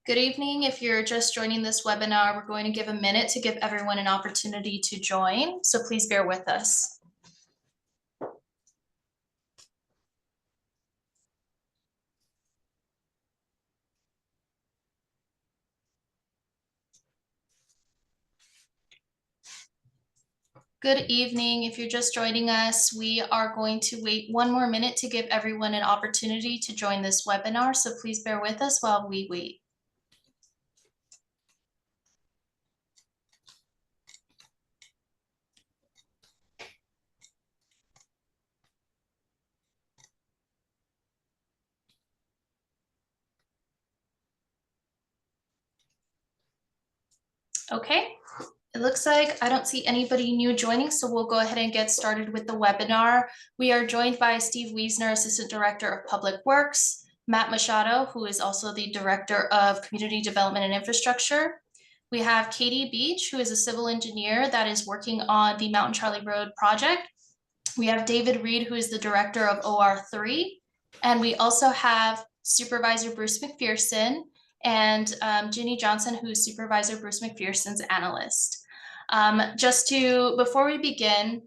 Good evening. If you're just joining this webinar, we're going to give a minute to give everyone an opportunity to join, so please bear with us. Good evening. If you're just joining us, we are going to wait one more minute to give everyone an opportunity to join this webinar, so please bear with us while we wait. Okay, it looks like I don't see anybody new joining, so we'll go ahead and get started with the webinar. We are joined by Steve Wiesner, Assistant Director of Public Works, Matt Machado, who is also the Director of Community Development and Infrastructure. We have Katie Beach, who is a civil engineer that is working on the Mountain Charlie Road project. We have David Reed, who is the Director of OR3. And we also have Supervisor Bruce McPherson and Ginny Johnson, who is Supervisor Bruce McPherson's analyst. Before we begin,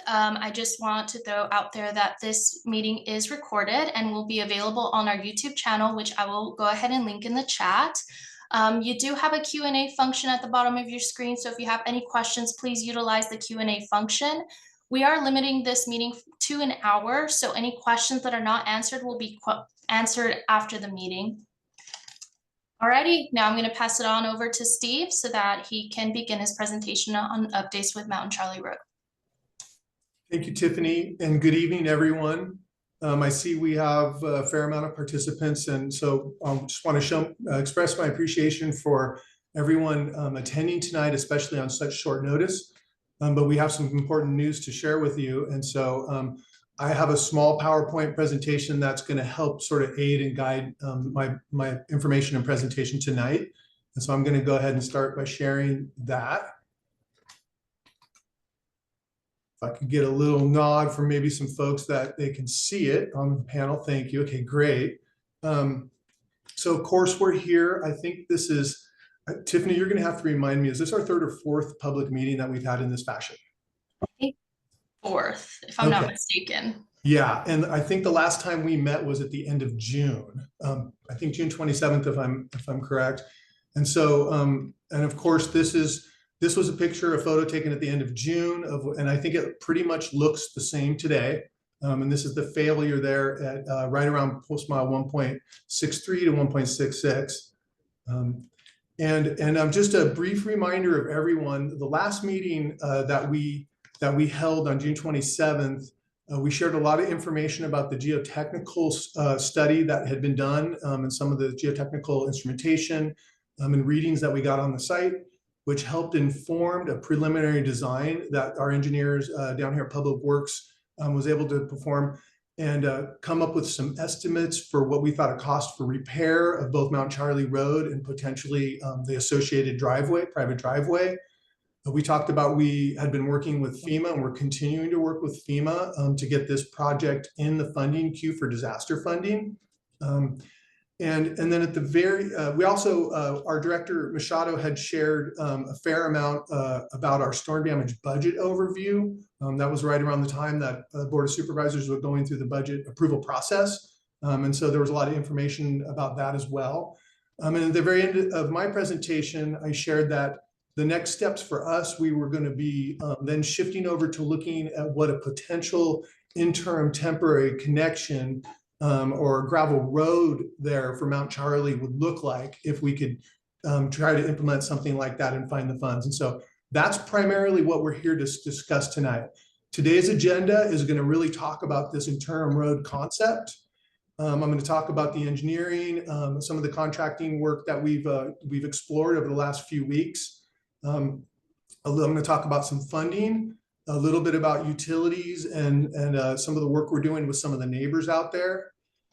I just want to throw out there that this meeting is recorded and will be available on our YouTube channel, which I will go ahead and link in the chat. You do have a Q&A function at the bottom of your screen, so if you have any questions, please utilize the Q&A function. We are limiting this meeting to an hour, so any questions that are not answered will be answered after the meeting. Alrighty, now I'm going to pass it on over to Steve so that he can begin his presentation on updates with Mountain Charlie Road. Thank you, Tiffany, and good evening, everyone. I see we have a fair amount of participants, and so I just want to express my appreciation for everyone attending tonight, especially on such short notice. But we have some important news to share with you, and so I have a small PowerPoint presentation that's going to help sort of aid and guide my information and presentation tonight. And so I'm going to go ahead and start by sharing that. If I could get a little nod from maybe some folks that they can see it on the panel. Thank you. Okay, great. So of course we're here. I think this is, Tiffany, you're going to have to remind me, is this our third or fourth public meeting that we've had in this fashion? Fourth, if I'm not mistaken. Yeah, and I think the last time we met was at the end of June. I think June 27th, if I'm correct. And so, and of course, this was a picture, a photo taken at the end of June, and I think it pretty much looks the same today. And this is the failure there at right around post mile 1.63 to 1.66. And just a brief reminder of everyone, the last meeting that we held on June 27th, we shared a lot of information about the geotechnical study that had been done and some of the geotechnical instrumentation and readings that we got on the site, which helped inform a preliminary design that our engineers down here at Public Works was able to perform and come up with some estimates for what we thought a cost for repair of both Mount Charlie Road and potentially the associated driveway, private driveway. We talked about we had been working with FEMA, and we're continuing to work with FEMA to get this project in the funding queue for disaster funding. And then at the very, we also, our director Machado had shared a fair amount about our storm damage budget overview. That was right around the time that the Board of Supervisors were going through the budget approval process. And so there was a lot of information about that as well. And at the very end of my presentation, I shared that the next steps for us, we were going to be then shifting over to looking at what a potential interim temporary connection or gravel road there for Mount Charlie would look like if we could try to implement something like that and find the funds. And so that's primarily what we're here to discuss tonight. Today's agenda is going to really talk about this interim road concept. I'm going to talk about the engineering, some of the contracting work that we've explored over the last few weeks. I'm going to talk about some funding, a little bit about utilities and some of the work we're doing with some of the neighbors out there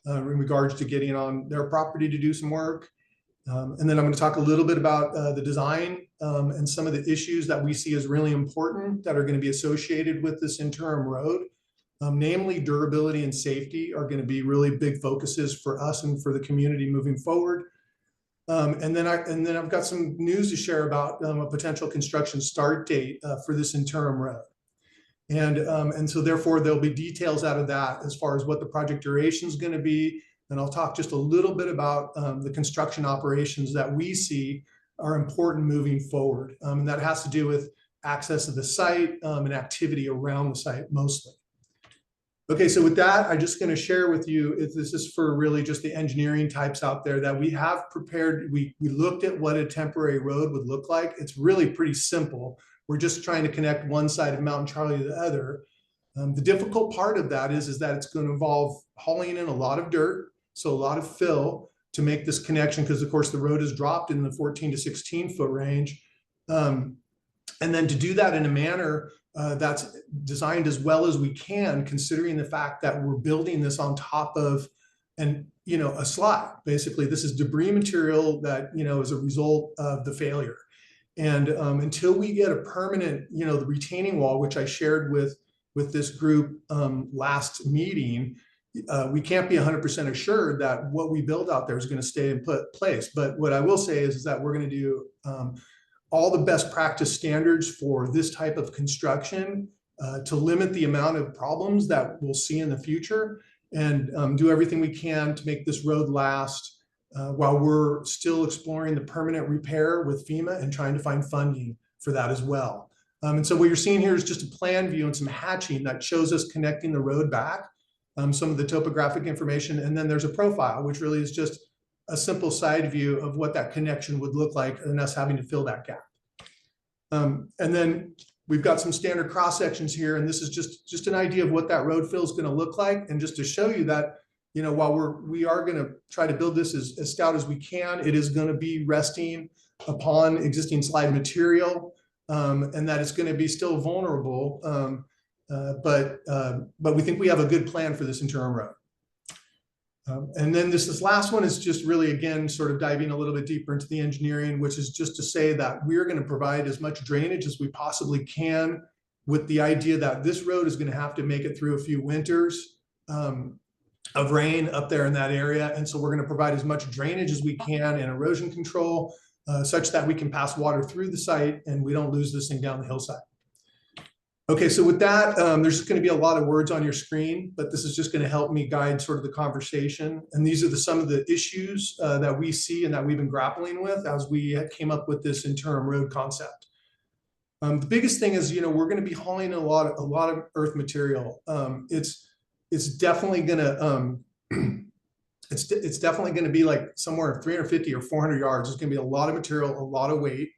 in regards to getting on their property to do some work. And then I'm going to talk a little bit about the design and some of the issues that we see as really important that are going to be associated with this interim road. Namely, durability and safety are going to be really big focuses for us and for the community moving forward. And then I've got some news to share about a potential construction start date for this interim road. And so therefore there'll be details out of that as far as what the project duration is going to be. And I'll talk just a little bit about the construction operations that we see are important moving forward. And that has to do with access to the site and activity around the site mostly. Okay, so with that, I'm just going to share with you, if this is for really just the engineering types out there, that we have prepared. We looked at what a temporary road would look like. It's really pretty simple. We're just trying to connect one side of Mountain Charlie to the other. The difficult part of that is that it's going to involve hauling in a lot of dirt, so a lot of fill to make this connection, because of course the road is dropped in the 14 to 16 foot range. And then to do that in a manner that's designed as well as we can, considering the fact that we're building this on top of a slide. Basically, this is debris material that is a result of the failure. And until we get a permanent, the retaining wall, which I shared with this group last meeting, we can't be 100% assured that what we build out there is going to stay in place. But what I will say is that we're going to do all the best practice standards for this type of construction to limit the amount of problems that we'll see in the future, and do everything we can to make this road last while we're still exploring the permanent repair with FEMA and trying to find funding for that as well. And so what you're seeing here is just a plan view and some hatching that shows us connecting the road back, some of the topographic information, and then there's a profile, which really is just a simple side view of what that connection would look like and us having to fill that gap. And then we've got some standard cross sections here, and this is just an idea of what that road fill is going to look like, and just to show you that while we are going to try to build this as stout as we can, it is going to be resting upon existing slide material, and that it's going to be still vulnerable, but we think we have a good plan for this interim road. And then this last one is just really, again, sort of diving a little bit deeper into the engineering, which is just to say that we're going to provide as much drainage as we possibly can, with the idea that this road is going to have to make it through a few winters of rain up there in that area. And so we're going to provide as much drainage as we can and erosion control such that we can pass water through the site and we don't lose this thing down the hillside. Okay, so with that, there's going to be a lot of words on your screen, but this is just going to help me guide sort of the conversation. And these are some of the issues that we see and that we've been grappling with as we came up with this interim road concept. The biggest thing is, we're going to be hauling a lot of earth material. It's definitely going to it's definitely going to be like somewhere 350 or 400 yards. It's going to be a lot of material, a lot of weight.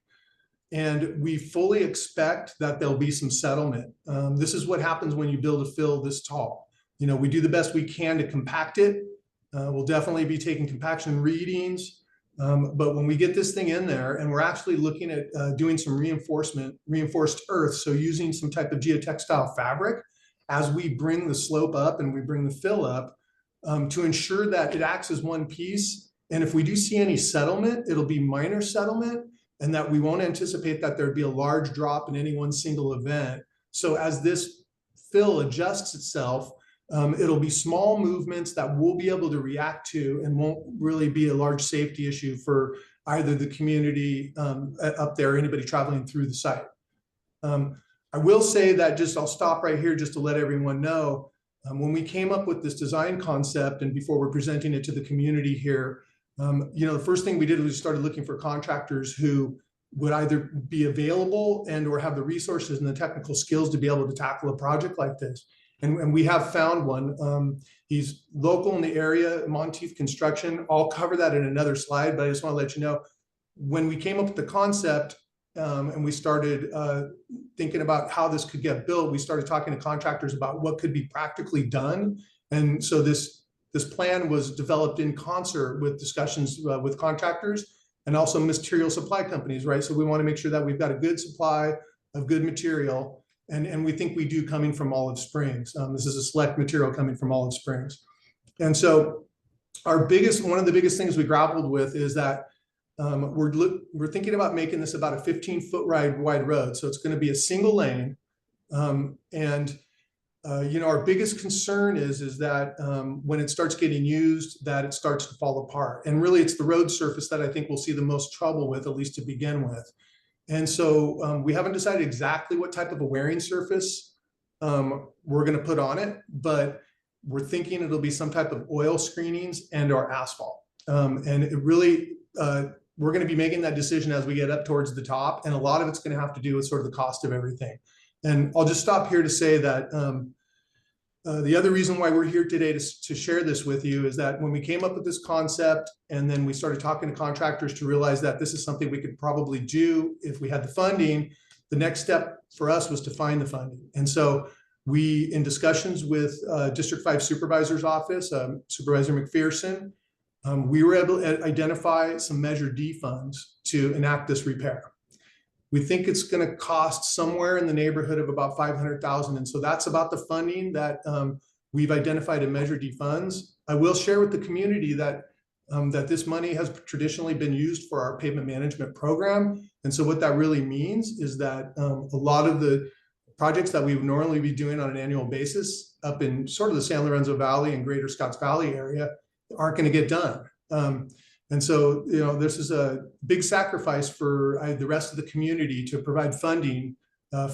And we fully expect that there'll be some settlement. This is what happens when you build a fill this tall. We do the best we can to compact it. We'll definitely be taking compaction readings. But when we get this thing in there, and we're actually looking at doing some reinforced earth, so using some type of geotextile fabric as we bring the slope up and we bring the fill up, to ensure that it acts as one piece. And if we do see any settlement, it'll be minor settlement, and that we won't anticipate that there'd be a large drop in any one single event. So as this fill adjusts itself, it'll be small movements that we'll be able to react to and won't really be a large safety issue for either the community up there or anybody traveling through the site. I will say that I'll stop right here just to let everyone know, when we came up with this design concept and before we're presenting it to the community here, the first thing we did was we started looking for contractors who would either be available and or have the resources and the technical skills to be able to tackle a project like this. And we have found one. He's local in the area, Monteith Construction. I'll cover that in another slide, but I just want to let you know, when we came up with the concept and we started thinking about how this could get built, we started talking to contractors about what could be practically done. And so this plan was developed in concert with discussions with contractors and also material supply companies, right? So we want to make sure that we've got a good supply of good material, and we think we do, coming from Olive Springs. This is a select material coming from Olive Springs. And so one of the biggest things we grappled with is that we're thinking about making this about a 15-foot wide road. So it's going to be a single lane. And our biggest concern is that when it starts getting used, that it starts to fall apart. And really, it's the road surface that I think we'll see the most trouble with, at least to begin with. And so we haven't decided exactly what type of a wearing surface we're going to put on it, but we're thinking it'll be some type of oil screenings and or asphalt. And it really, we're going to be making that decision as we get up towards the top. And a lot of it's going to have to do with sort of the cost of everything. And I'll just stop here to say that the other reason why we're here today to share this with you is that when we came up with this concept and then we started talking to contractors to realize that this is something we could probably do if we had the funding, the next step for us was to find the funding. And so we, in discussions with District 5 Supervisor's Office, Supervisor McPherson, we were able to identify some Measure D funds to enact this repair. We think it's going to cost somewhere in the neighborhood of about $500,000. And so that's about the funding that we've identified in Measure D funds. I will share with the community that that this money has traditionally been used for our pavement management program. And so what that really means is that a lot of the projects that we would normally be doing on an annual basis up in sort of the San Lorenzo Valley and Greater Scotts Valley area aren't going to get done. And so, this is a big sacrifice for the rest of the community to provide funding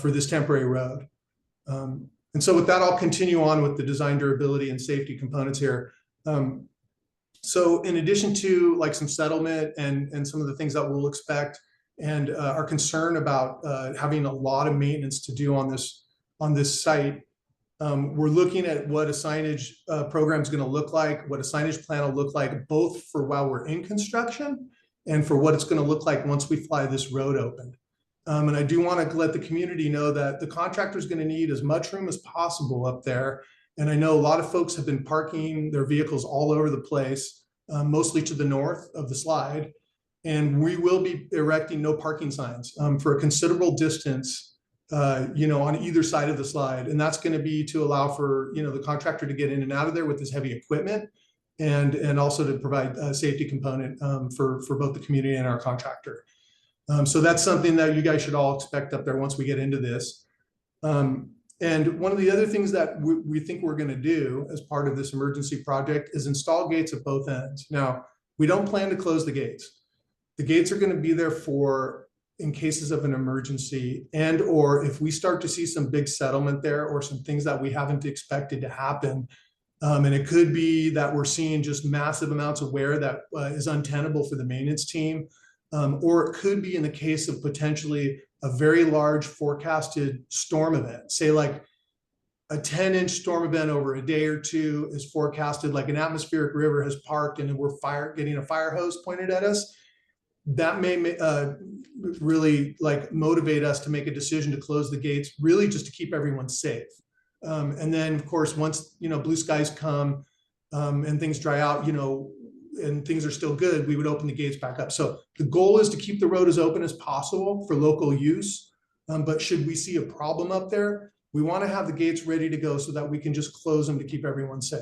for this temporary road. And so with that, I'll continue on with the design durability and safety components here. So in addition to like some settlement and some of the things that we'll expect and our concern about having a lot of maintenance to do on this site, we're looking at what a signage program is going to look like, what a signage plan will look like, both for while we're in construction and for what it's going to look like once we fly this road open. And I do want to let the community know that the contractor is going to need as much room as possible up there. And I know a lot of folks have been parking their vehicles all over the place, mostly to the north of the slide. And we will be erecting no parking signs for a considerable distance on either side of the slide. And that's going to be to allow for, the contractor to get in and out of there with this heavy equipment and also to provide a safety component for both the community and our contractor. So that's something that you guys should all expect up there once we get into this. And one of the other things that we think we're going to do as part of this emergency project is install gates at both ends. Now, we don't plan to close the gates. The gates are going to be there for in cases of an emergency and or if we start to see some big settlement there or some things that we haven't expected to happen. And it could be that we're seeing just massive amounts of wear that is untenable for the maintenance team. Or it could be in the case of potentially a very large forecasted storm event, say like a 10-inch storm event over a day or two is forecasted, like an atmospheric river has parked and we're getting a fire hose pointed at us. That may really motivate us to make a decision to close the gates, really just to keep everyone safe. And then of course, once, blue skies come and things dry out, and things are still good, we would open the gates back up. So the goal is to keep the road as open as possible for local use. But should we see a problem up there, we want to have the gates ready to go so that we can just close them to keep everyone safe.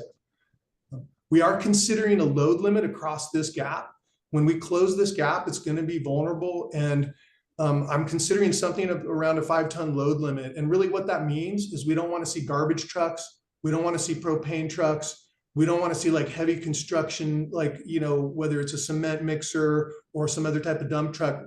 We are considering a load limit across this gap. When we close this gap, it's going to be vulnerable. And I'm considering something around a 5-ton load limit. And really what that means is we don't want to see garbage trucks. We don't want to see propane trucks. We don't want to see like heavy construction, whether it's a cement mixer or some other type of dump truck,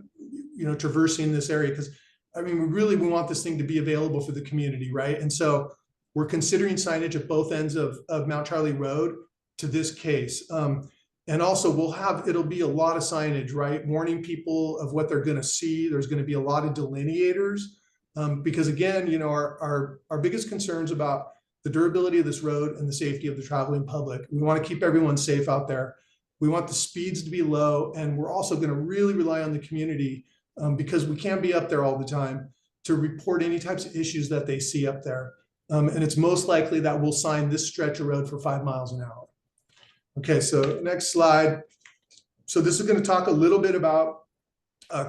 traversing this area. Because we want this thing to be available for the community, right? And so we're considering signage at both ends of Mount Charlie Road to this case. And also it'll be a lot of signage, right? Warning people of what they're going to see. There's going to be a lot of delineators because again, our biggest concerns about the durability of this road and the safety of the traveling public. We want to keep everyone safe out there. We want the speeds to be low. And we're also going to really rely on the community because we can't be up there all the time to report any types of issues that they see up there. And it's most likely that we'll sign this stretch of road for 5 miles an hour. Okay, so next slide. So this is going to talk a little bit about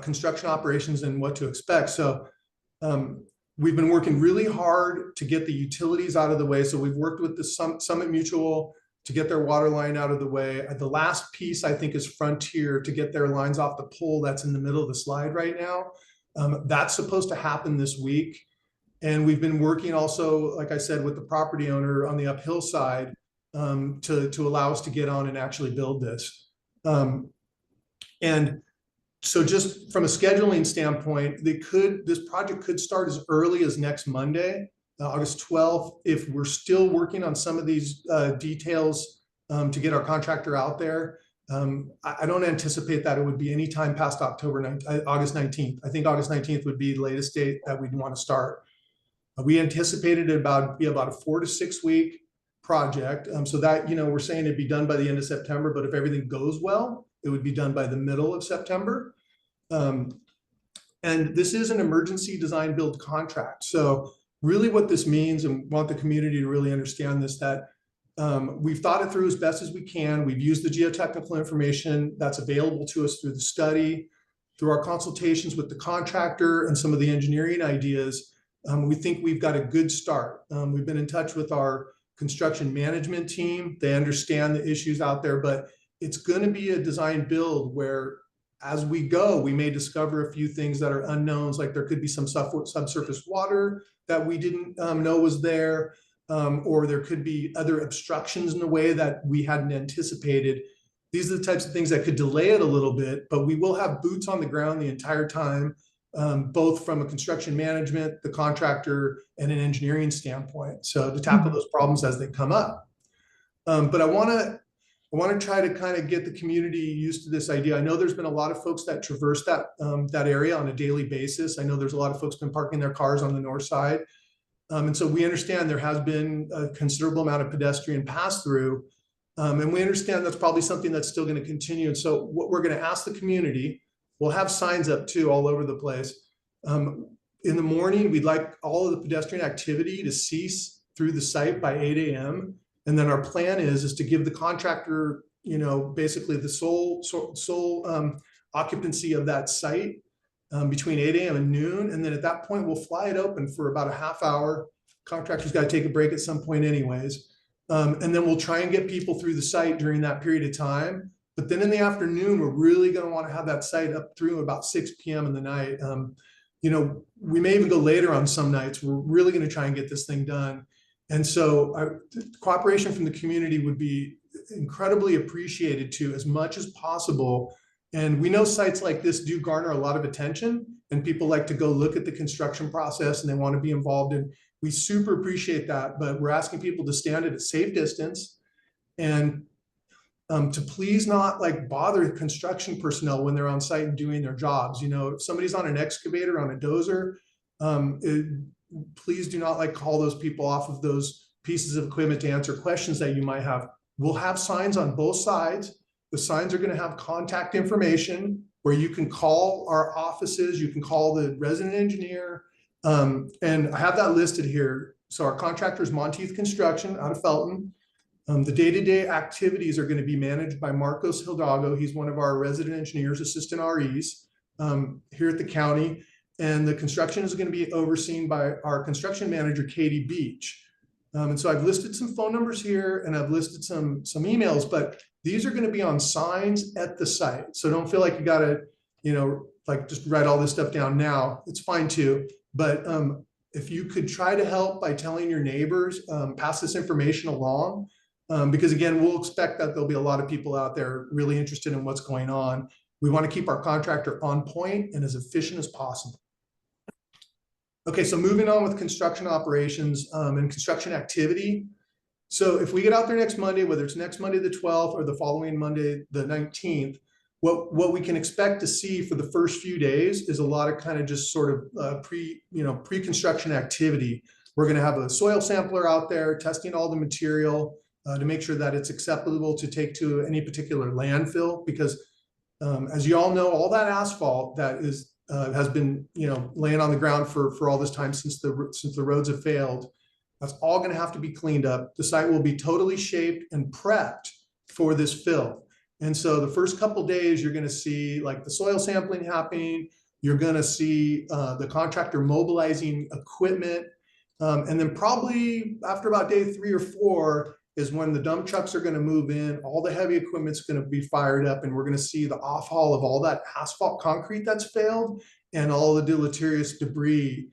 construction operations and what to expect. So we've been working really hard to get the utilities out of the way. So we've worked with the Summit Mutual to get their water line out of the way. The last piece I think is Frontier to get their lines off the pole that's in the middle of the slide right now. That's supposed to happen this week. And we've been working also, like I said, with the property owner on the uphill side to allow us to get on and actually build this. And so just from a scheduling standpoint, this project could start as early as next Monday, August 12th. If we're still working on some of these details to get our contractor out there, I don't anticipate that it would be any time past August 19th. I think August 19th would be the latest date that we'd want to start. We anticipated it be about a 4 to 6 week project. So that, we're saying it'd be done by the end of September, but if everything goes well, it would be done by the middle of September. And this is an emergency design build contract. So really what this means, and want the community to really understand this, that we've thought it through as best as we can. We've used the geotechnical information that's available to us through the study, through our consultations with the contractor and some of the engineering ideas. We think we've got a good start. We've been in touch with our construction management team. They understand the issues out there, but it's going to be a design build where as we go, we may discover a few things that are unknowns, like there could be some subsurface water that we didn't know was there, or there could be other obstructions in the way that we hadn't anticipated. These are the types of things that could delay it a little bit, but we will have boots on the ground the entire time, both from a construction management, the contractor, and an engineering standpoint. So to tackle those problems as they come up. But I want to try to kind of get the community used to this idea. I know there's been a lot of folks that traverse that area on a daily basis. I know there's a lot of folks been parking their cars on the north side. And so we understand there has been a considerable amount of pedestrian pass through. And we understand that's probably something that's still going to continue. And so what we're going to ask the community, we'll have signs up too all over the place. In the morning, we'd like all of the pedestrian activity to cease through the site by 8 a.m. And then our plan is to give the contractor, basically the sole occupancy of that site between 8 a.m. and noon. And then at that point, we'll fly it open for about a half hour. Contractor's got to take a break at some point anyways. And then we'll try and get people through the site during that period of time. But then in the afternoon, we're really going to want to have that site up through about 6 p.m. in the night. We may even go later on some nights. We're really going to try and get this thing done. And so cooperation from the community would be incredibly appreciated too, as much as possible. And we know sites like this do garner a lot of attention, and people like to go look at the construction process and they want to be involved in. We super appreciate that, but we're asking people to stand at a safe distance and to please not bother construction personnel when they're on site and doing their jobs. If somebody's on an excavator, on a dozer, please do not call those people off of those pieces of equipment to answer questions that you might have. We'll have signs on both sides. The signs are going to have contact information where you can call our offices, you can call the resident engineer, and I have that listed here. So our contractor is Monteith Construction out of Felton. The day-to-day activities are going to be managed by Marcos Hidalgo. He's one of our resident engineers, assistant REs here at the county. And the construction is going to be overseen by our construction manager, Katie Beach. And so I've listed some phone numbers here and I've listed some emails, but these are going to be on signs at the site. So don't feel like you got to, just write all this stuff down now. It's fine too. But if you could try to help by telling your neighbors, pass this information along, because again, we'll expect that there'll be a lot of people out there really interested in what's going on. We want to keep our contractor on point and as efficient as possible. Okay, so moving on with construction operations and construction activity. So if we get out there next Monday, whether it's next Monday the 12th or the following Monday the 19th, what we can expect to see for the first few days is a lot of kind of just sort of pre-construction activity. We're going to have a soil sampler out there testing all the material to make sure that it's acceptable to take to any particular landfill, because as you all know, all that asphalt that is has been laying on the ground for all this time since the roads have failed, that's all going to have to be cleaned up. The site will be totally shaped and prepped for this fill. And so the first couple days, you're going to see the soil sampling happening. You're going to see the contractor mobilizing equipment. And then probably after about day 3 or 4 is when the dump trucks are going to move in. All the heavy equipment's going to be fired up, and we're going to see the off haul of all that asphalt concrete that's failed and all the deleterious debris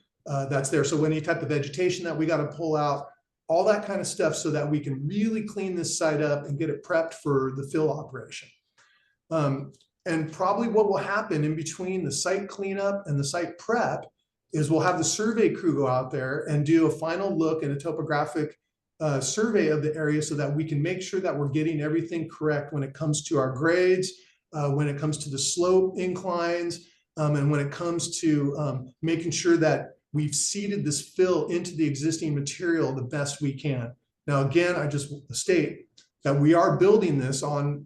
that's there. So any type of vegetation that we got to pull out, all that kind of stuff, so that we can really clean this site up and get it prepped for the fill operation. And probably what will happen in between the site cleanup and the site prep is we'll have the survey crew go out there and do a final look and a topographic survey of the area, so that we can make sure that we're getting everything correct when it comes to our grades, when it comes to the slope inclines, and when it comes to making sure that we've seeded this fill into the existing material the best we can. Now, again, I just state that we are building this on,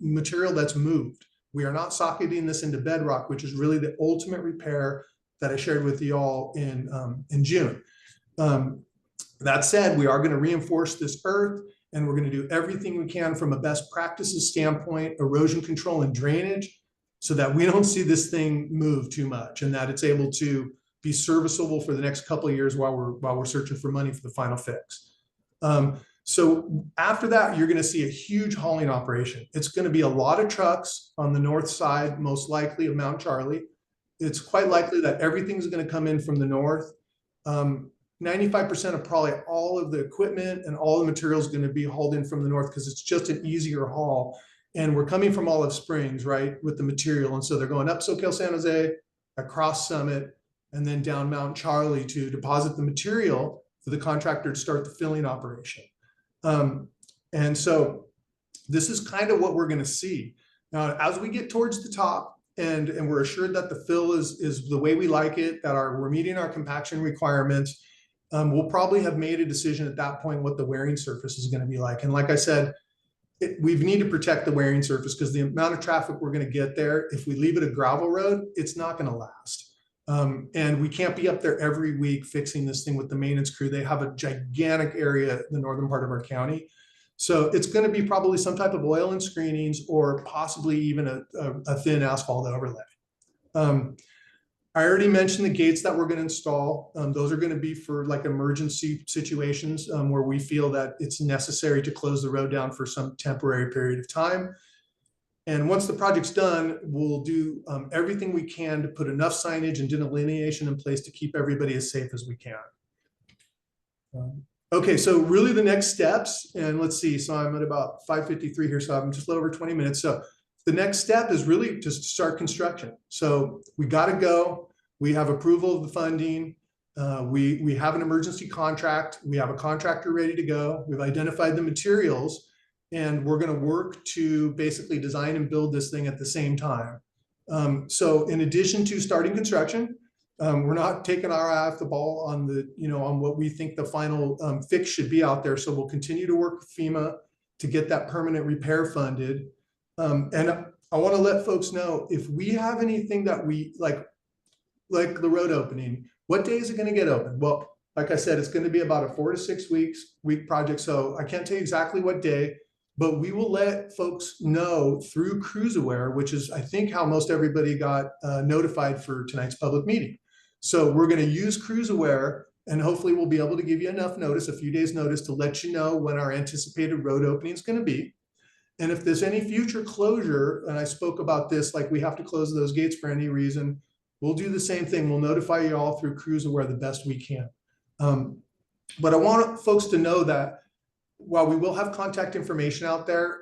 material that's moved. We are not socketing this into bedrock, which is really the ultimate repair that I shared with you all in June. That said, we are going to reinforce this earth, and we're going to do everything we can from a best practices standpoint, erosion control and drainage, so that we don't see this thing move too much, and that it's able to be serviceable for the next couple of years while we're searching for money for the final fix. So after that, you're going to see a huge hauling operation. It's going to be a lot of trucks on the north side, most likely of Mount Charlie. It's quite likely that everything's going to come in from the north. 95% of probably all of the equipment and all the materials going to be hauled in from the north, because it's just an easier haul. And we're coming from Olive Springs, right, with the material. And so they're going up Soquel San Jose, across Summit, and then down Mount Charlie to deposit the material for the contractor to start the filling operation. And so this is kind of what we're going to see. Now, as we get towards the top, and we're assured that the fill is the way we like it, that we're meeting our compaction requirements, we'll probably have made a decision at that point what the wearing surface is going to be like. And like I said, we need to protect the wearing surface, because the amount of traffic we're going to get there, if we leave it a gravel road, it's not going to last. And we can't be up there every week fixing this thing with the maintenance crew. They have a gigantic area in the northern part of our county. So it's going to be probably some type of oil and screenings, or possibly even a thin asphalt overlay. I already mentioned the gates that we're going to install. Those are going to be for like emergency situations where we feel that it's necessary to close the road down for some temporary period of time. And once the project's done, we'll do everything we can to put enough signage and delineation in place to keep everybody as safe as we can. Okay, so really the next steps, and let's see, so I'm at about 5:53 here, so I'm just a little over 20 minutes. So the next step is really just to start construction. So we got to go. We have approval of the funding. We have an emergency contract. We have a contractor ready to go. We've identified the materials, and we're going to work to basically design and build this thing at the same time. So in addition to starting construction, we're not taking our eye off the ball on on what we think the final fix should be out there. So we'll continue to work with FEMA to get that permanent repair funded. And I want to let folks know, if we have anything that we like the road opening, what day is it going to get open? Well, like I said, it's going to be about a 4 to 6 week project. So I can't tell you exactly what day, but we will let folks know through CruiseAware, which is, I think, how most everybody got notified for tonight's public meeting. So we're going to use CruiseAware, and hopefully we'll be able to give you enough notice, a few days notice, to let you know when our anticipated road opening is going to be. And if there's any future closure, and I spoke about this, like we have to close those gates for any reason, we'll do the same thing. We'll notify you all through CruiseAware the best we can. But I want folks to know that while we will have contact information out there,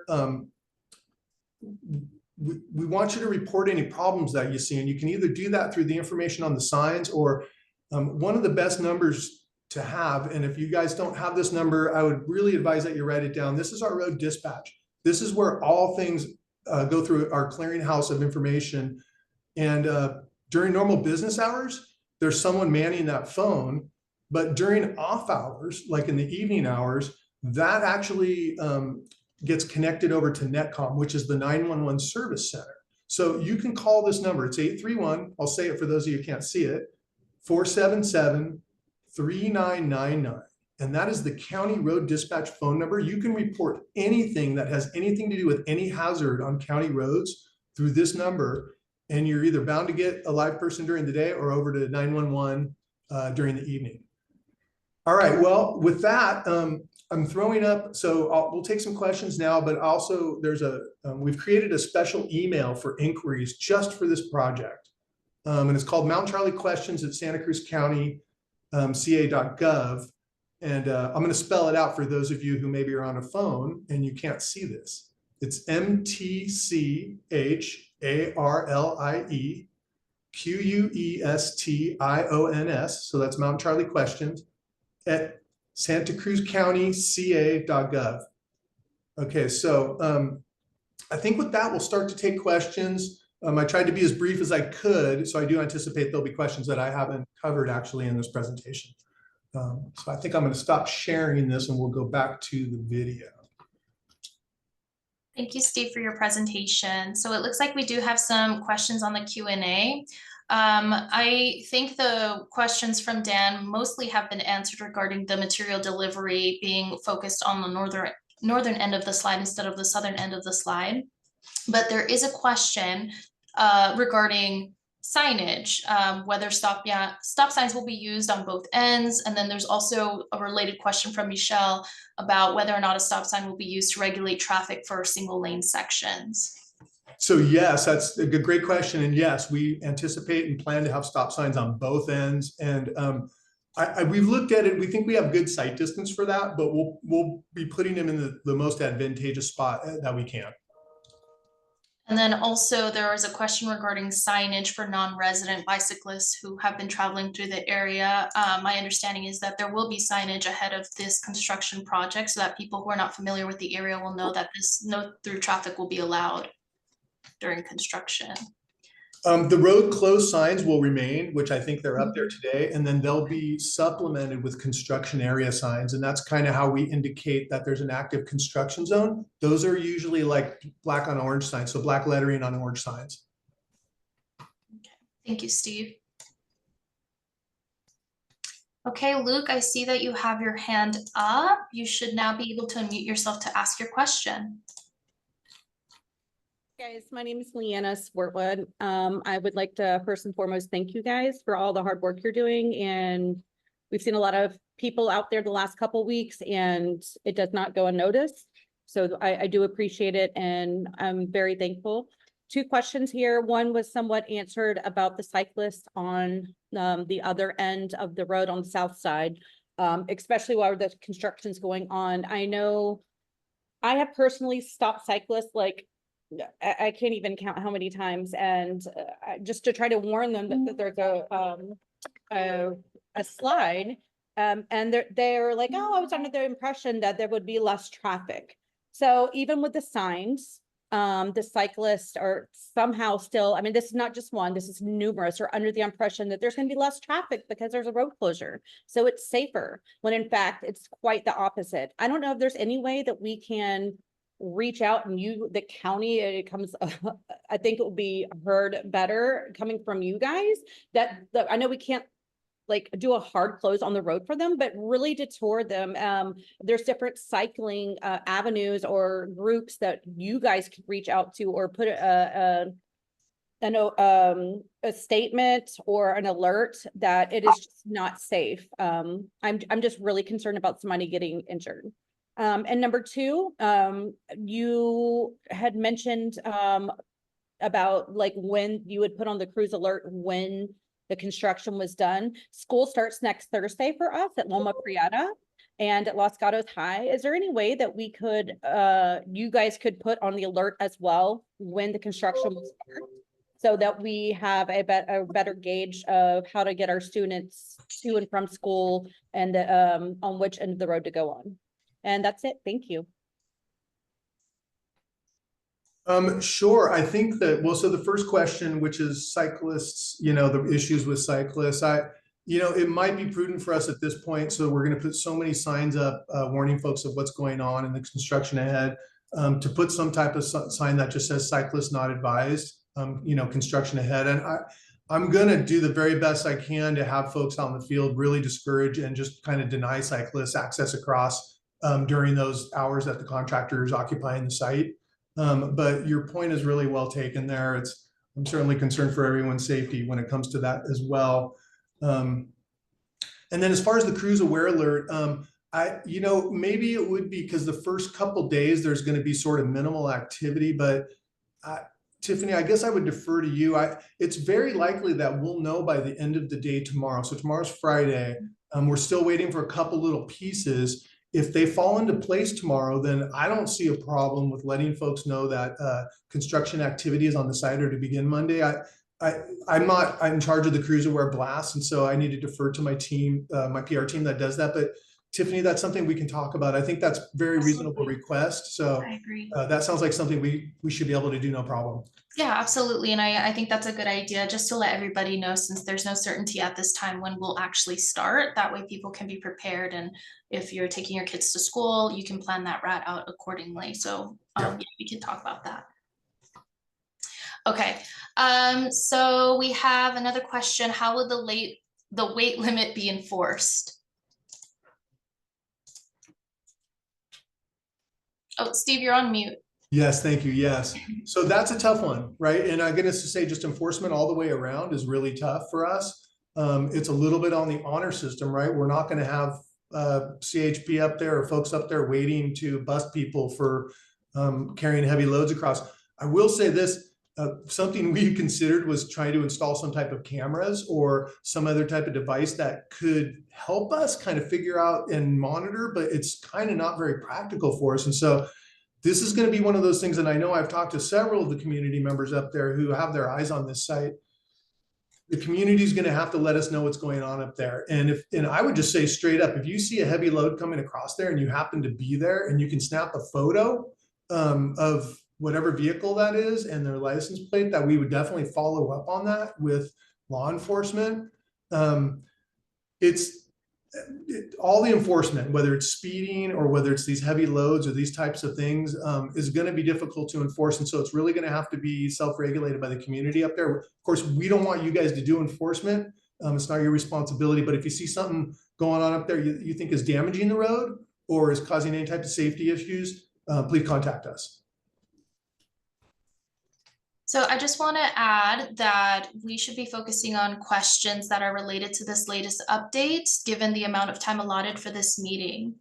we want you to report any problems that you see, and you can either do that through the information on the signs, or one of the best numbers to have, and if you guys don't have this number, I would really advise that you write it down. This is our road dispatch. This is where all things go through our clearinghouse of information. And during normal business hours, there's someone manning that phone, but during off hours, like in the evening hours, that actually gets connected over to Netcom, which is the 911 service center. So you can call this number. It's 831. I'll say it for those of you who can't see it. 477-3999. And that is the county road dispatch phone number. You can report anything that has anything to do with any hazard on county roads through this number. And you're either bound to get a live person during the day or over to 911 during the evening. All right, well, with that, I'm throwing up, so we'll take some questions now, but also there's we've created a special email for inquiries just for this project. And it's called Mount Charlie Questions at Santa Cruz County. ca.gov. And I'm going to spell it out for those of you who maybe are on a phone and you can't see this. It's MTCHARLIE QUESTIONS. So that's Mountain Charlie Questions at Santa Cruz County ca.gov. Okay, so I think with that, we'll start to take questions. I tried to be as brief as I could, so I do anticipate there'll be questions that I haven't covered actually in this presentation. So I think I'm going to stop sharing this and we'll go back to the video. Thank you, Steve, for your presentation. So it looks like we do have some questions on the Q&A. I think the questions from Dan mostly have been answered regarding the material delivery being focused on the northern end of the slide instead of the southern end of the slide. But there is a question regarding signage, whether stop signs will be used on both ends. And then there's also a related question from Michelle about whether or not a stop sign will be used to regulate traffic for single lane sections. So yes, that's a great question. And yes, we anticipate and plan to have stop signs on both ends. And we've looked at it. We think we have good sight distance for that, but we'll be putting them in the most advantageous spot that we can. And then also there was a question regarding signage for non-resident bicyclists who have been traveling through the area. My understanding is that there will be signage ahead of this construction project so that people who are not familiar with the area will know that this no through traffic will be allowed during construction. The road closed signs will remain, which I think they're up there today, and then they'll be supplemented with construction area signs. And that's kind of how we indicate that there's an active construction zone. Those are usually like black on orange signs, so black lettering on orange signs. Okay. Thank you, Steve. Okay, Luke, I see that you have your hand up. You should now be able to unmute yourself to ask your question. Guys, my name is Leanna Swartwood. I would like to first and foremost thank you guys for all the hard work you're doing, and we've seen a lot of people out there the last couple weeks and it does not go unnoticed. So I do appreciate it and I'm very thankful. Two questions here. One was somewhat answered about the cyclists on the other end of the road on the south side, especially while the construction's going on. I know I have personally stopped cyclists like I can't even count how many times, and just to try to warn them that there's a slide, and they're like, oh, I was under the impression that there would be less traffic. So even with the signs, the cyclists are somehow still, I mean, this is not just one, this is numerous, are under the impression that there's going to be less traffic because there's a road closure. So it's safer, when in fact, it's quite the opposite. I don't know if there's any way that we can reach out and the county, it comes, I think it will be heard better coming from you guys that I know we can't like do a hard close on the road for them, but really detour them. There's different cycling avenues or groups that you guys could reach out to or put a statement or an alert that it is just not safe. I'm just really concerned about somebody getting injured. And number two, you had mentioned about like when you would put on the cruise alert when the construction was done. School starts next Thursday for us at Loma Prieta and at Los Gatos High. Is there any way that we could, you guys could put on the alert as well when the construction will start, so that we have a better gauge of how to get our students to and from school and on which end of the road to go on? And that's it. Thank you. Sure. I think that, well, so the first question, which is cyclists, you know, the issues with cyclists, it might be prudent for us at this point. So we're going to put so many signs up warning folks of what's going on in the construction ahead, to put some type of sign that just says cyclists not advised, construction ahead. And I'm going to do the very best I can to have folks on the field really discourage and just kind of deny cyclists access across during those hours that the contractor is occupying the site. But your point is really well taken there. I'm certainly concerned for everyone's safety when it comes to that as well. And then as far as the cruise aware alert, maybe it would be because the first couple days there's going to be sort of minimal activity, but Tiffany, I guess I would defer to you. It's very likely that we'll know by the end of the day tomorrow. So tomorrow's Friday. We're still waiting for a couple little pieces. If they fall into place tomorrow, then I don't see a problem with letting folks know that construction activities on the site are to begin Monday. I'm not in charge of the crews that wear blasts, and so I need to defer to my team, my PR team that does that. But Tiffany, that's something we can talk about. I think that's very reasonable request. So I agree. that sounds like something we should be able to do, no problem. Yeah, absolutely. And I think that's a good idea, just to let everybody know, since there's no certainty at this time when we'll actually start. That way people can be prepared. And if you're taking your kids to school, you can plan that route out accordingly. So yeah, we can talk about that. Okay, so we have another question. How will the weight limit be enforced? Oh, Steve, you're on mute. Yes, thank you. Yes. So that's a tough one, right? And I'm going to say just enforcement all the way around is really tough for us. It's a little bit on the honor system, right? We're not going to have CHP up there or folks up there waiting to bust people for carrying heavy loads across. I will say this, something we considered was trying to install some type of cameras or some other type of device that could help us kind of figure out and monitor, but it's kind of not very practical for us. And so this is going to be one of those things, and I know I've talked to several of the community members up there who have their eyes on this site. The community is going to have to let us know what's going on up there. And I would just say straight up, if you see a heavy load coming across there and you happen to be there and you can snap a photo of whatever vehicle that is and their license plate, that we would definitely follow up on that with law enforcement. All the enforcement, whether it's speeding or whether it's these heavy loads or these types of things, is going to be difficult to enforce. And so it's really going to have to be self-regulated by the community up there. Of course, we don't want you guys to do enforcement. It's not your responsibility. But if you see something going on up there you think is damaging the road or is causing any type of safety issues, please contact us. So I just want to add that we should be focusing on questions that are related to this latest update, given the amount of time allotted for this meeting.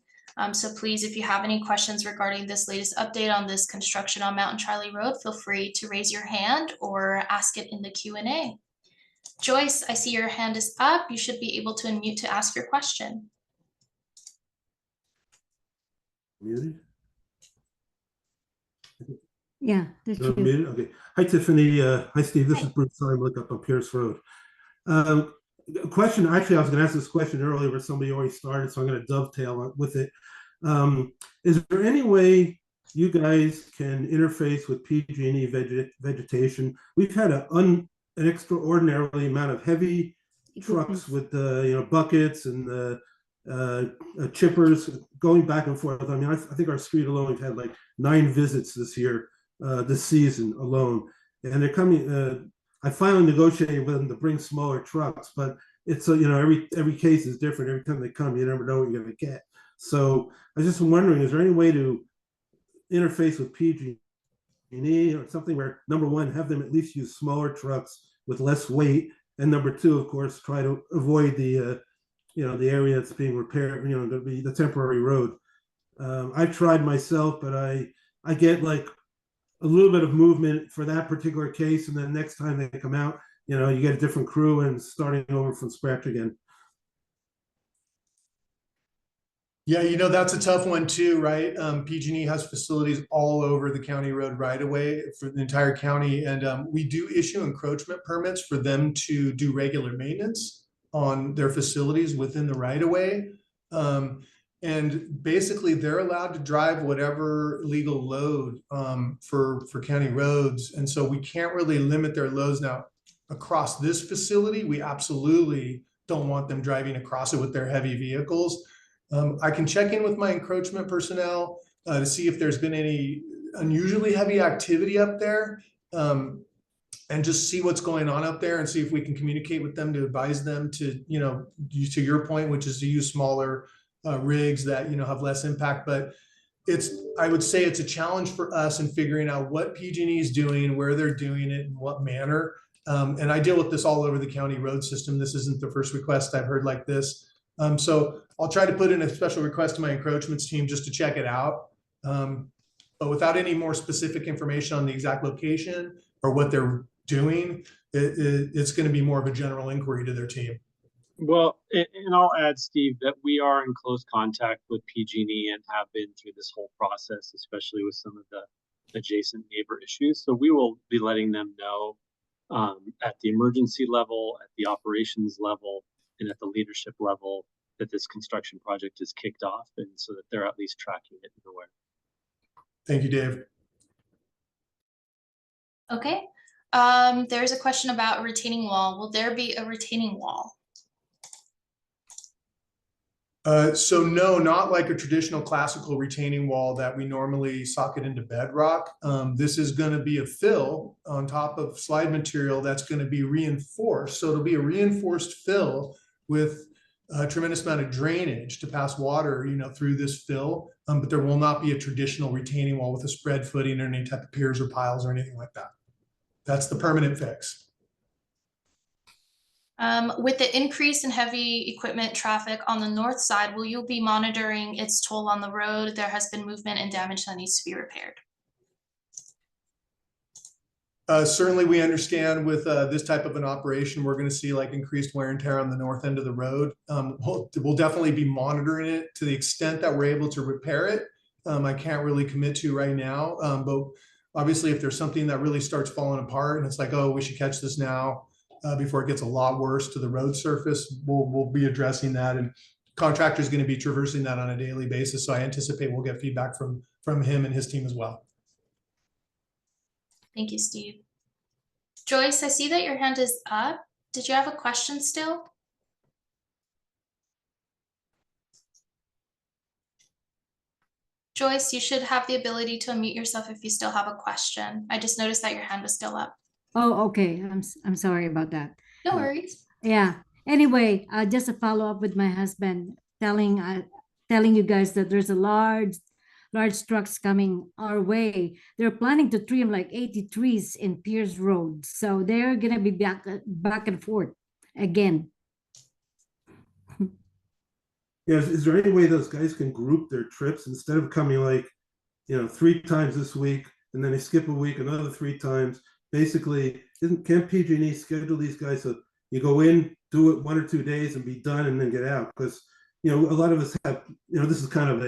So please, if you have any questions regarding this latest update on this construction on Mountain Charlie Road, feel free to raise your hand or ask it in the Q&A. Joyce, I see your hand is up. You should be able to unmute to ask your question. Muted? Yeah. Muted? Okay. Hi, Tiffany. Hi, Steve. This is Bruce Simlick up on Pierce Road. Question, actually, I was going to ask this question earlier, but somebody already started, so I'm going to dovetail with it. Is there any way you guys can interface with PG&E vegetation? We've had an extraordinarily amount of heavy trucks with the buckets and the chippers going back and forth. I mean, I think our street alone, we've had like 9 visits this year, this season alone, and they're coming. I finally negotiated with them to bring smaller trucks, but it's every case is different. Every time they come, you never know what you're going to get. So I was just wondering, is there any way to interface with PG&E or something where, number one, have them at least use smaller trucks with less weight, and number two, of course, try to avoid the the area that's being repaired, going to be the temporary road. I've tried myself, but I get like a little bit of movement for that particular case, and then next time they come out, you get a different crew and starting over from scratch again. Yeah, that's a tough one too, right? PG&E has facilities all over the county road right away for the entire county, and we do issue encroachment permits for them to do regular maintenance on their facilities within the right of way. And basically they're allowed to drive whatever legal load for county roads. And so we can't really limit their loads. Now across this facility, we absolutely don't want them driving across it with their heavy vehicles. I can check in with my encroachment personnel to see if there's been any unusually heavy activity up there, and just see what's going on up there and see if we can communicate with them to advise them to, to your point, which is to use smaller rigs that, have less impact. But I would say it's a challenge for us in figuring out what PG&E is doing, where they're doing it, in what manner. And I deal with this all over the county road system. This isn't the first request I've heard like this. So I'll try to put in a special request to my encroachments team just to check it out. But without any more specific information on the exact location or what they're doing, it's going to be more of a general inquiry to their team. Well, and I'll add, Steve, that we are in close contact with PG&E and have been through this whole process, especially with some of the adjacent neighbor issues. So we will be letting them know at the emergency level, at the operations level, and at the leadership level that this construction project is kicked off, and so that they're at least tracking it and aware. Thank you, Dave. Okay, there's a question about a retaining wall. Will there be a retaining wall? So no, not like a traditional classical retaining wall that we normally socket into bedrock. This is going to be a fill on top of slide material that's going to be reinforced. So it'll be a reinforced fill with a tremendous amount of drainage to pass water, through this fill. But there will not be a traditional retaining wall with a spread footing or any type of piers or piles or anything like that. That's the permanent fix. With the increase in heavy equipment traffic on the north side, will you be monitoring its toll on the road? There has been movement and damage that needs to be repaired. Certainly, we understand with this type of an operation, we're going to see like increased wear and tear on the north end of the road. We'll definitely be monitoring it to the extent that we're able to repair it. I can't really commit to right now, but obviously, if there's something that really starts falling apart and it's like, oh, we should catch this now before it gets a lot worse to the road surface, we'll be addressing that. And contractor is going to be traversing that on a daily basis, so I anticipate we'll get feedback from him and his team as well. Thank you, Steve. Joyce, I see that your hand is up. Did you have a question still? Joyce, you should have the ability to unmute yourself if you still have a question. I just noticed that your hand was still up. Oh, okay. I'm sorry about that. No worries. Yeah. Anyway, just a follow up with my husband telling you guys that there's a large trucks coming our way. They're planning to trim like 80 trees in Pierce Road. So they're gonna be back and forth again. Yes, is there any way those guys can group their trips instead of coming like, 3 times this week and then they skip a week, another 3 times? Basically, can't PG&E schedule these guys so you go in, do it 1 or 2 days and be done and then get out? Because, a lot of us have, this is kind of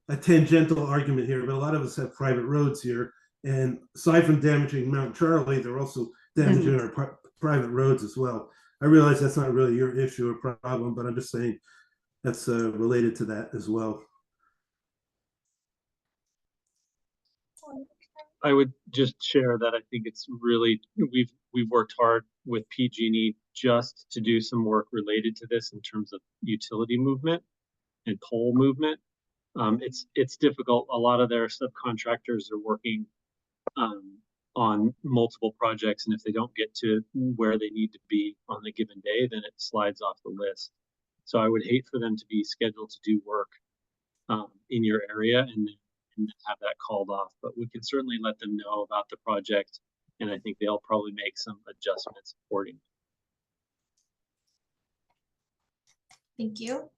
a tangential argument here, but a lot of us have private roads here. And aside from damaging Mount Charlie, they're also damaging our private roads as well. I realize that's not really your issue or problem, but I'm just saying that's related to that as well. I would just share that I think it's really, we've worked hard with PG&E just to do some work related to this in terms of utility movement and pole movement. It's difficult. A lot of their subcontractors are working on multiple projects, and if they don't get to where they need to be on a given day, then it slides off the list. So I would hate for them to be scheduled to do work in your area and have that called off, but we can certainly let them know about the project, and I think they'll probably make some adjustments accordingly. Thank you.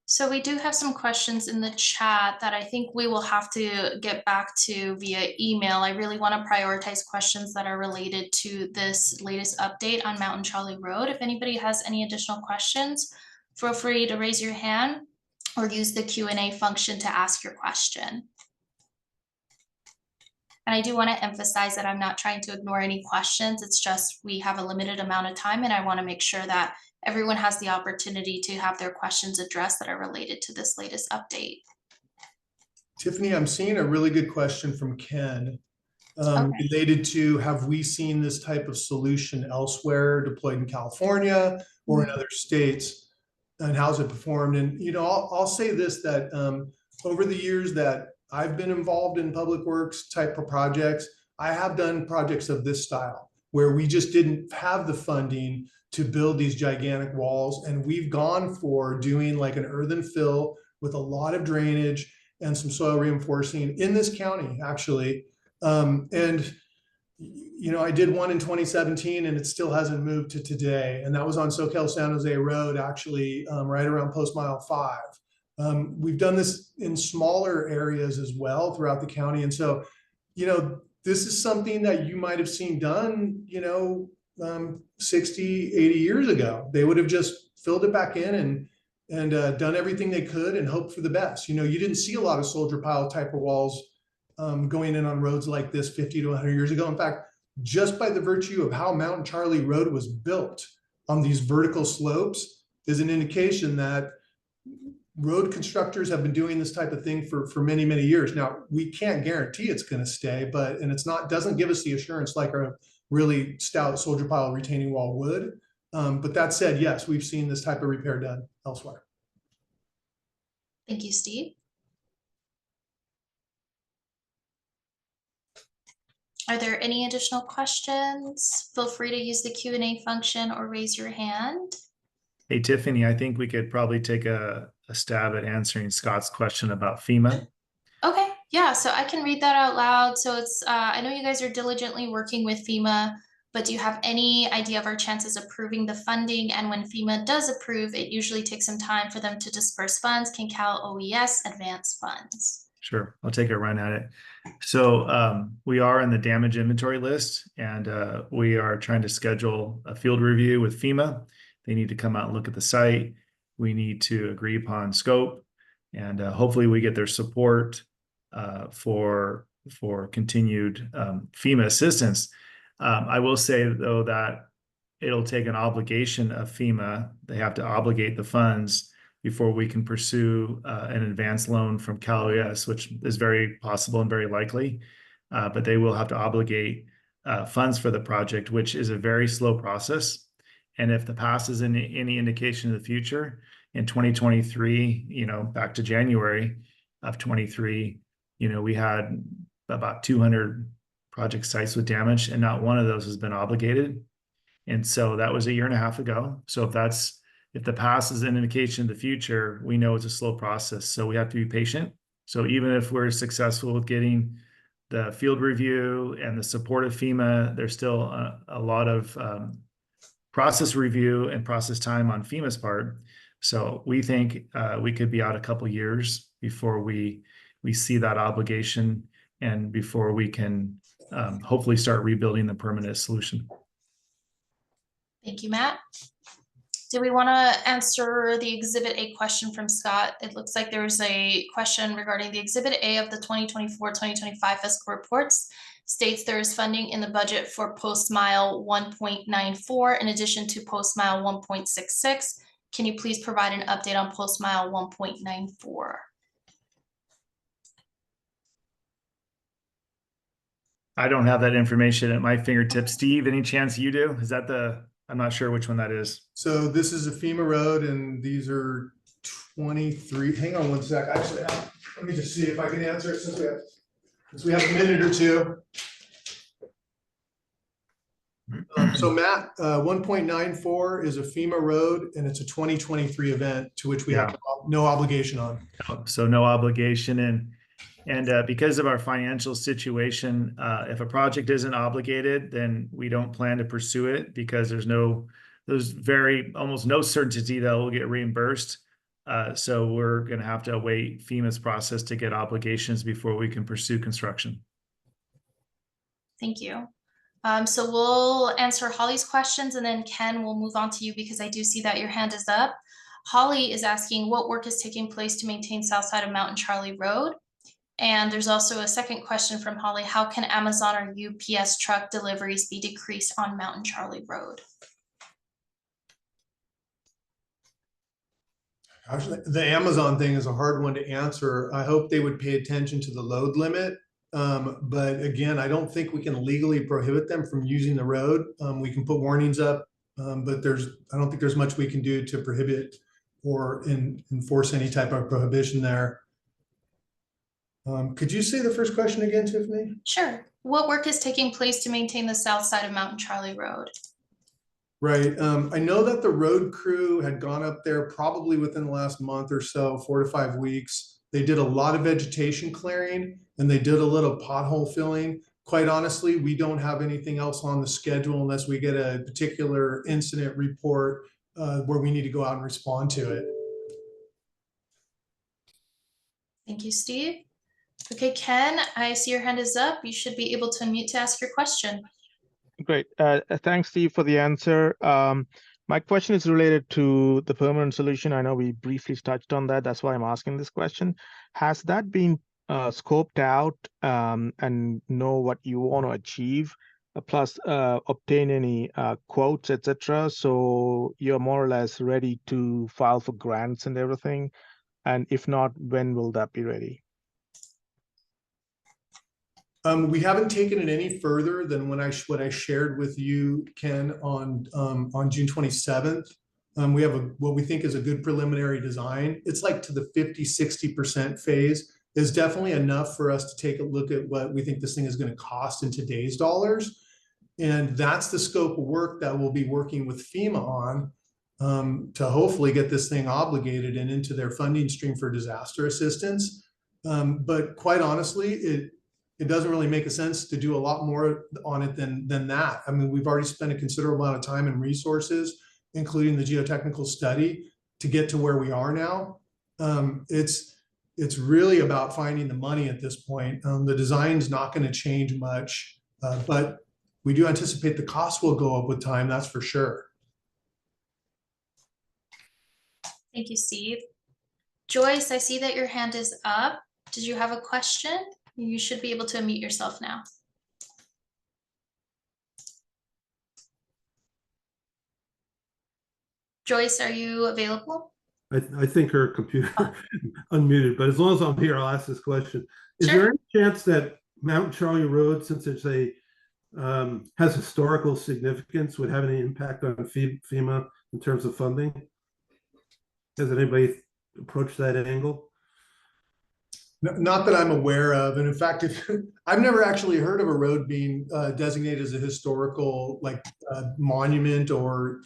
So we do have some questions in the chat that I think we will have to get back to via email. I really want to prioritize questions that are related to this latest update on Mountain Charlie Road. If anybody has any additional questions, feel free to raise your hand or use the Q&A function to ask your question. And I do want to emphasize that I'm not trying to ignore any questions. It's just we have a limited amount of time, and I want to make sure that everyone has the opportunity to have their questions addressed that are related to this latest update. Tiffany, I'm seeing a really good question from Ken related to, have we seen this type of solution elsewhere deployed in California or in other states, and how's it performed? And, I'll say this, that over the years that I've been involved in public works type of projects, I have done projects of this style where we just didn't have the funding to build these gigantic walls. And we've gone for doing like an earthen fill with a lot of drainage and some soil reinforcing in this county, actually. I did one in 2017 and it still hasn't moved to today. And that was on Soquel San Jose Road, actually, right around Post Mile 5. We've done this in smaller areas as well throughout the county. And so, this is something that you might have seen done, 60, 80 years ago. They would have just filled it back in and done everything they could and hoped for the best. You know, you didn't see a lot of soldier pile type of walls going in on roads like this 50 to 100 years ago. In fact, just by the virtue of how Mountain Charlie Road was built on these vertical slopes is an indication that road constructors have been doing this type of thing for many, many years. Now, we can't guarantee it's going to stay, and it's not, doesn't give us the assurance like a really stout soldier pile retaining wall would. But that said, yes, we've seen this type of repair done elsewhere. Thank you, Steve. Are there any additional questions? Feel free to use the Q&A function or raise your hand. Hey, Tiffany, I think we could probably take a stab at answering Scott's question about FEMA. Okay, yeah, so I can read that out loud. So it's, I know you guys are diligently working with FEMA, but do you have any idea of our chances of approving the funding? And when FEMA does approve, it usually takes some time for them to disperse funds. Can Cal OES advance funds? Sure, I'll take a run at it. So we are in the damage inventory list, and we are trying to schedule a field review with FEMA. They need to come out and look at the site. We need to agree upon scope, and hopefully we get their support for continued FEMA assistance. I will say, though, that it'll take an obligation of FEMA. They have to obligate the funds before we can pursue an advance loan from Cal OES, which is very possible and very likely. But they will have to obligate funds for the project, which is a very slow process. And if the past is any indication of the future, in 2023, you know, back to January of 23, you know, we had about 200 project sites with damage, and not one of those has been obligated. And so that was a year and a half ago. So if the past is an indication of the future, we know it's a slow process. So we have to be patient. So even if we're successful with getting the field review and the support of FEMA, there's still a lot of process review and process time on FEMA's part. So we think we could be out a couple years before we see that obligation and before we can hopefully start rebuilding the permanent solution. Thank you, Matt. Do we want to answer the Exhibit A question from Scott? It looks like there's a question regarding the Exhibit A of the 2024-2025 fiscal reports. States there is funding in the budget for post mile 1.94 in addition to post mile 1.66. Can you please provide an update on post mile 1.94? I don't have that information at my fingertips. Steve, any chance you do? Is that I'm not sure which one that is. So this is a FEMA road and these are 23. Hang on one sec. Actually, let me just see if I can answer it since we have a minute or two. So Matt, 1.94 is a FEMA road and it's a 2023 event to which we have no obligation on. So no obligation. And because of our financial situation, if a project isn't obligated, then we don't plan to pursue it because there's almost no certainty that we'll get reimbursed. So we're going to have to await FEMA's process to get obligations before we can pursue construction. Thank you. So we'll answer Holly's questions and then Ken, we'll move on to you because I do see that your hand is up. Holly is asking what work is taking place to maintain south side of Mountain Charlie Road. And there's also a second question from Holly. How can Amazon or UPS truck deliveries be decreased on Mountain Charlie Road? Actually, the Amazon thing is a hard one to answer. I hope they would pay attention to the load limit. But again, I don't think we can legally prohibit them from using the road. We can put warnings up, but I don't think there's much we can do to prohibit or enforce any type of prohibition there. Could you say the first question again, Tiffany? Sure. What work is taking place to maintain the south side of Mountain Charlie Road? Right. I know that the road crew had gone up there probably within the last month or so, 4 to 5 weeks. They did a lot of vegetation clearing and they did a little pothole filling. Quite honestly, we don't have anything else on the schedule unless we get a particular incident report where we need to go out and respond to it. Thank you, Steve. Okay, Ken, I see your hand is up. You should be able to unmute to ask your question. Great. Thanks, Steve, for the answer. My question is related to the permanent solution. I know we briefly touched on that. That's why I'm asking this question. Has that been scoped out and know what you want to achieve, plus obtain any quotes, etc. So you're more or less ready to file for grants and everything? And if not, when will that be ready? We haven't taken it any further than what I shared with you, Ken, on June 27th. We have what we think is a good preliminary design. It's like to the 50-60% phase is definitely enough for us to take a look at what we think this thing is going to cost in today's dollars. And that's the scope of work that we'll be working with FEMA on to hopefully get this thing obligated and into their funding stream for disaster assistance. But quite honestly, it doesn't really make a sense to do a lot more on it than that. I mean, we've already spent a considerable amount of time and resources, including the geotechnical study, to get to where we are now. It's really about finding the money at this point. The design's not going to change much, but we do anticipate the cost will go up with time, that's for sure. Thank you, Steve. Joyce, I see that your hand is up. Did you have a question? You should be able to unmute yourself now. Joyce, are you available? I think her computer unmuted, but as long as I'm here, I'll ask this question. Is Sure. there any chance that Mount Charlie Road, since it's has historical significance, would have any impact on FEMA in terms of funding? Has anybody approached that angle? Not that I'm aware of. And in fact, I've never actually heard of a road being designated as a historical monument or,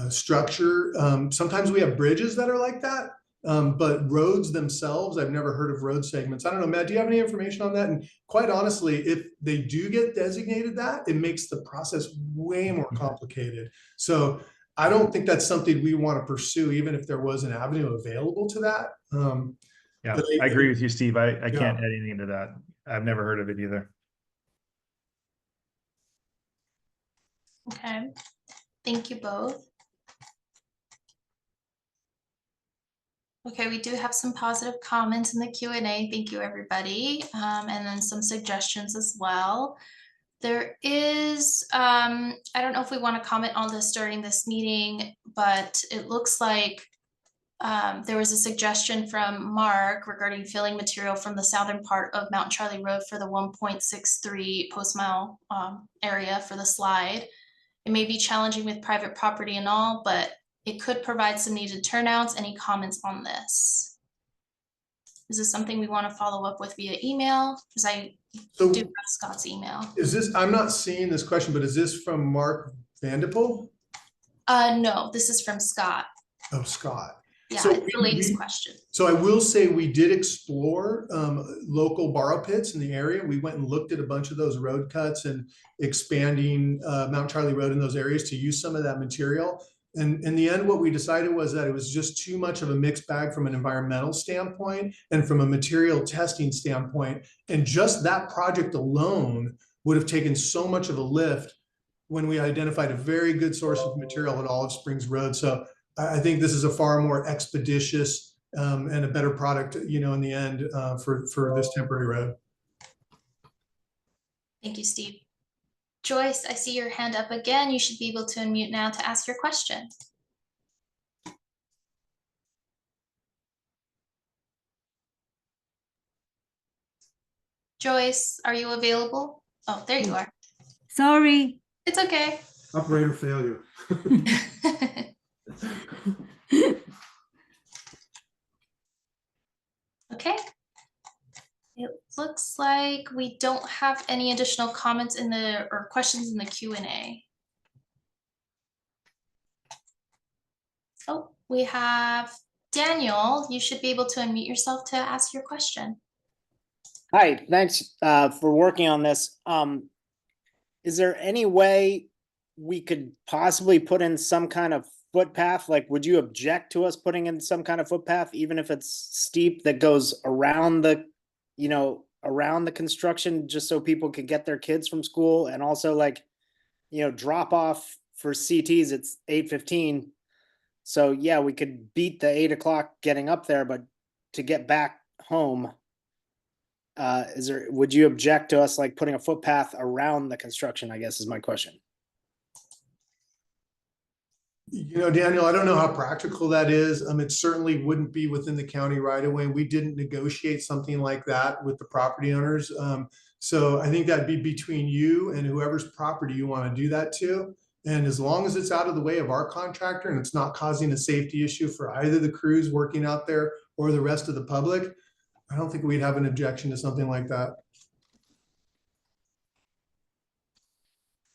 structure. Sometimes we have bridges that are like that, but roads themselves, I've never heard of road segments. I don't know, Matt, do you have any information on that? And quite honestly, if they do get designated that, it makes the process way more complicated. So I don't think that's something we want to pursue, even if there was an avenue available to that. Yeah, I agree with you, Steve. I Yeah. can't add anything to that. I've never heard of it either. Okay, thank you both. Okay, we do have some positive comments in the Q&A. Thank you, everybody. And then some suggestions as well. There is, I don't know if we want to comment on this during this meeting, but it looks like there was a suggestion from Mark regarding filling material from the southern part of Mount Charlie Road for the 1.63 post-mile area for the slide. It may be challenging with private property and all, but it could provide some needed turnouts. Any comments on this? Is this something we want to follow up with via email? Because I do have Scott's email. Is this, I'm not seeing this question, but is this from Mark Vanderpool? No, this is from Scott. Oh, Scott. Yeah, So it's the latest question. So I will say we did explore local borrow pits in the area. We went and looked at a bunch of those road cuts and expanding Mount Charlie Road in those areas to use some of that material. And in the end, what we decided was that it was just too much of a mixed bag from an environmental standpoint and from a material testing standpoint. And just that project alone would have taken so much of a lift when we identified a very good source of material at Olive Springs Road. So I think this is a far more expeditious and a better product, in the end for this temporary road. Thank you, Steve. Joyce, I see your hand up again. You should be able to unmute now to ask your question. Joyce, are you available? Oh, there you are. Sorry. It's okay. Operator failure. Okay. It looks like we don't have any additional comments or questions in the Q&A. Oh, we have Daniel. You should be able to unmute yourself to ask your question. Hi, thanks for working on this. Is there any way we could possibly put in some kind of footpath? Like, would you object to us putting in some kind of footpath, even if it's steep, that goes around the, around the construction just so people could get their kids from school, and also like, drop off for CTs, it's 8:15. So yeah, we could beat the 8 o'clock getting up there, but to get back home, would you object to us like putting a footpath around the construction, I guess is my question. Daniel, I don't know how practical that is. It certainly wouldn't be within the county right away. We didn't negotiate something like that with the property owners. So I think that'd be between you and whoever's property you want to do that to. And as long as it's out of the way of our contractor and it's not causing a safety issue for either the crews working out there or the rest of the public, I don't think we'd have an objection to something like that.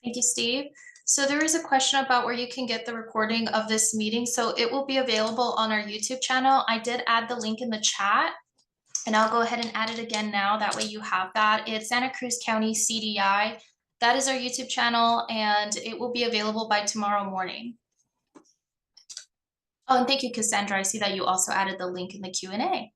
Thank you, Steve. So there is a question about where you can get the recording of this meeting. So it will be available on our YouTube channel. I did add the link in the chat, and I'll go ahead and add it again now. That way you have that. It's Santa Cruz County CDI. That is our YouTube channel, and it will be available by tomorrow morning. Oh, and thank you, Cassandra. I see that you also added the link in the Q&A.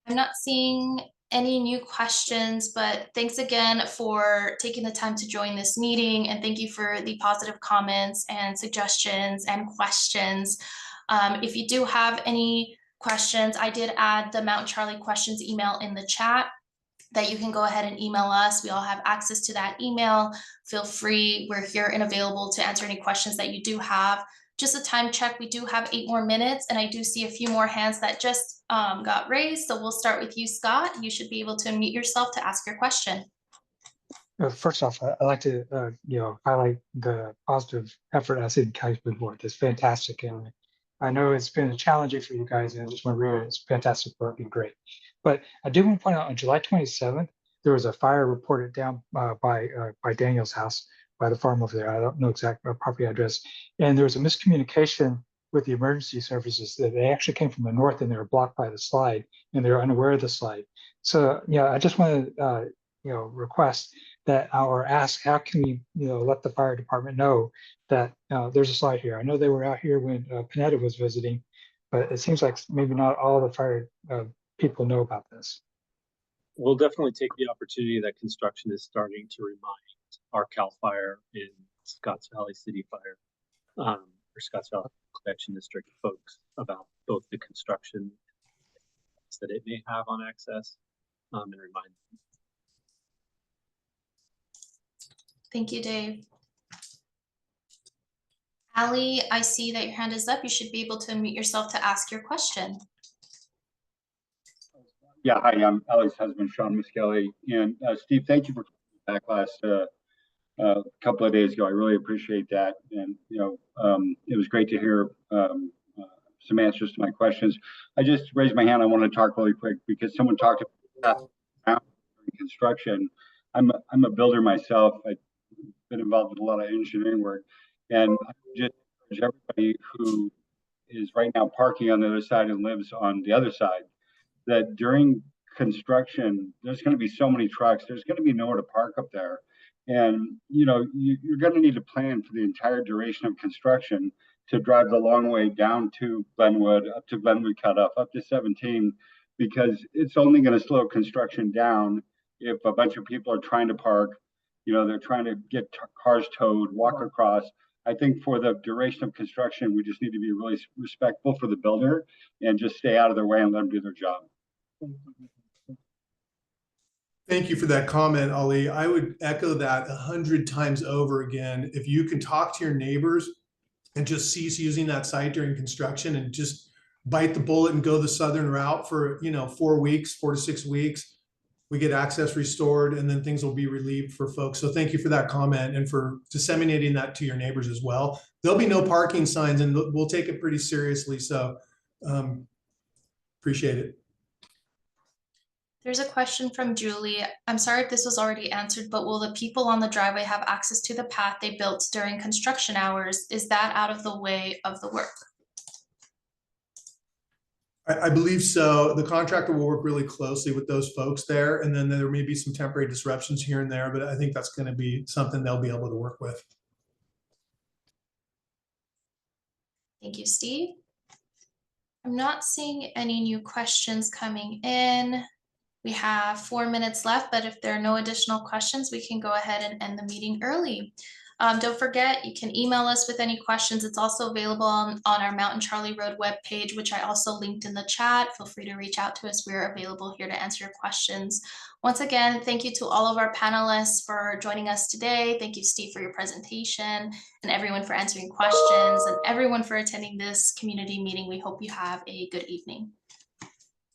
I'm not seeing any new questions, but thanks again for taking the time to join this meeting, and thank you for the positive comments and suggestions and questions. If you do have any questions, I did add the Mountain Charlie questions email in the chat that you can go ahead and email us. We all have access to that email. Feel free, we're here and available to answer any questions that you do have. Just a time check, we do have 8 more minutes, and I do see a few more hands that just got raised. So we'll start with you, Scott. You should be able to unmute yourself to ask your question. First off, I'd like to highlight the positive effort I see the county's been forth. It's fantastic, and I know it's been challenging for you guys, and I just want to reiterate it's fantastic work and great. But I do want to point out on July 27th, there was a fire reported down by Daniel's house, by the farm over there. I don't know exact property address. And there was a miscommunication with the emergency services that they actually came from the north and they were blocked by the slide and they're unaware of the slide. So, I just want to, request that or ask, how can we, let the fire department know that there's a slide here? I know they were out here when Panetta was visiting, but it seems like maybe not all the fire people know about this. We'll definitely take the opportunity that construction is starting to remind our CAL FIRE and Scotts Valley City Fire, or Scotts Valley Collection District folks about both the construction that it may have on access, and remind them. Thank you, Dave. Ali, I see that your hand is up. You should be able to unmute yourself to ask your question. Yeah, hi, I'm Ali's husband, Sean Miskelly. And Steve, thank you for coming back last couple of days ago. I really appreciate that. And, it was great to hear some answers to my questions. I just raised my hand. I want to talk really quick because someone talked about construction. I'm a builder myself. I've been involved with a lot of engineering work. And I just encourage everybody who is right now parking on the other side and lives on the other side, that during construction, there's going to be so many trucks, there's going to be nowhere to park up there. And, you're going to need to plan for the entire duration of construction to drive the long way down to Glenwood, up to Glenwood Cutoff, up to 17, because it's only going to slow construction down if a bunch of people are trying to park, they're trying to get cars towed, walk across. I think for the duration of construction, we just need to be really respectful for the builder and just stay out of their way and let them do their job. Thank you for that comment, Ali. I would echo that 100 times over again. If you can talk to your neighbors and just cease using that site during construction and just bite the bullet and go the southern route for 4 weeks, 4 to 6 weeks, we get access restored and then things will be relieved for folks. So thank you for that comment and for disseminating that to your neighbors as well. There'll be no parking signs and we'll take it pretty seriously. So appreciate it. There's a question from Julie. I'm sorry if this was already answered, but will the people on the driveway have access to the path they built during construction hours? Is that out of the way of the work? I believe so. The contractor will work really closely with those folks there, and then there may be some temporary disruptions here and there, but I think that's going to be something they'll be able to work with. Thank you, Steve. I'm not seeing any new questions coming in. We have 4 minutes left, but if there are no additional questions, we can go ahead and end the meeting early. Don't forget, you can email us with any questions. It's also available on our Mountain Charlie Road webpage, which I also linked in the chat. Feel free to reach out to us. We're available here to answer your questions. Once again, thank you to all of our panelists for joining us today. Thank you, Steve, for your presentation, and everyone for answering questions, and everyone for attending this community meeting. We hope you have a good evening.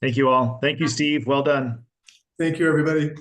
Thank you all. Thank you, Steve. Well done. Thank you, everybody.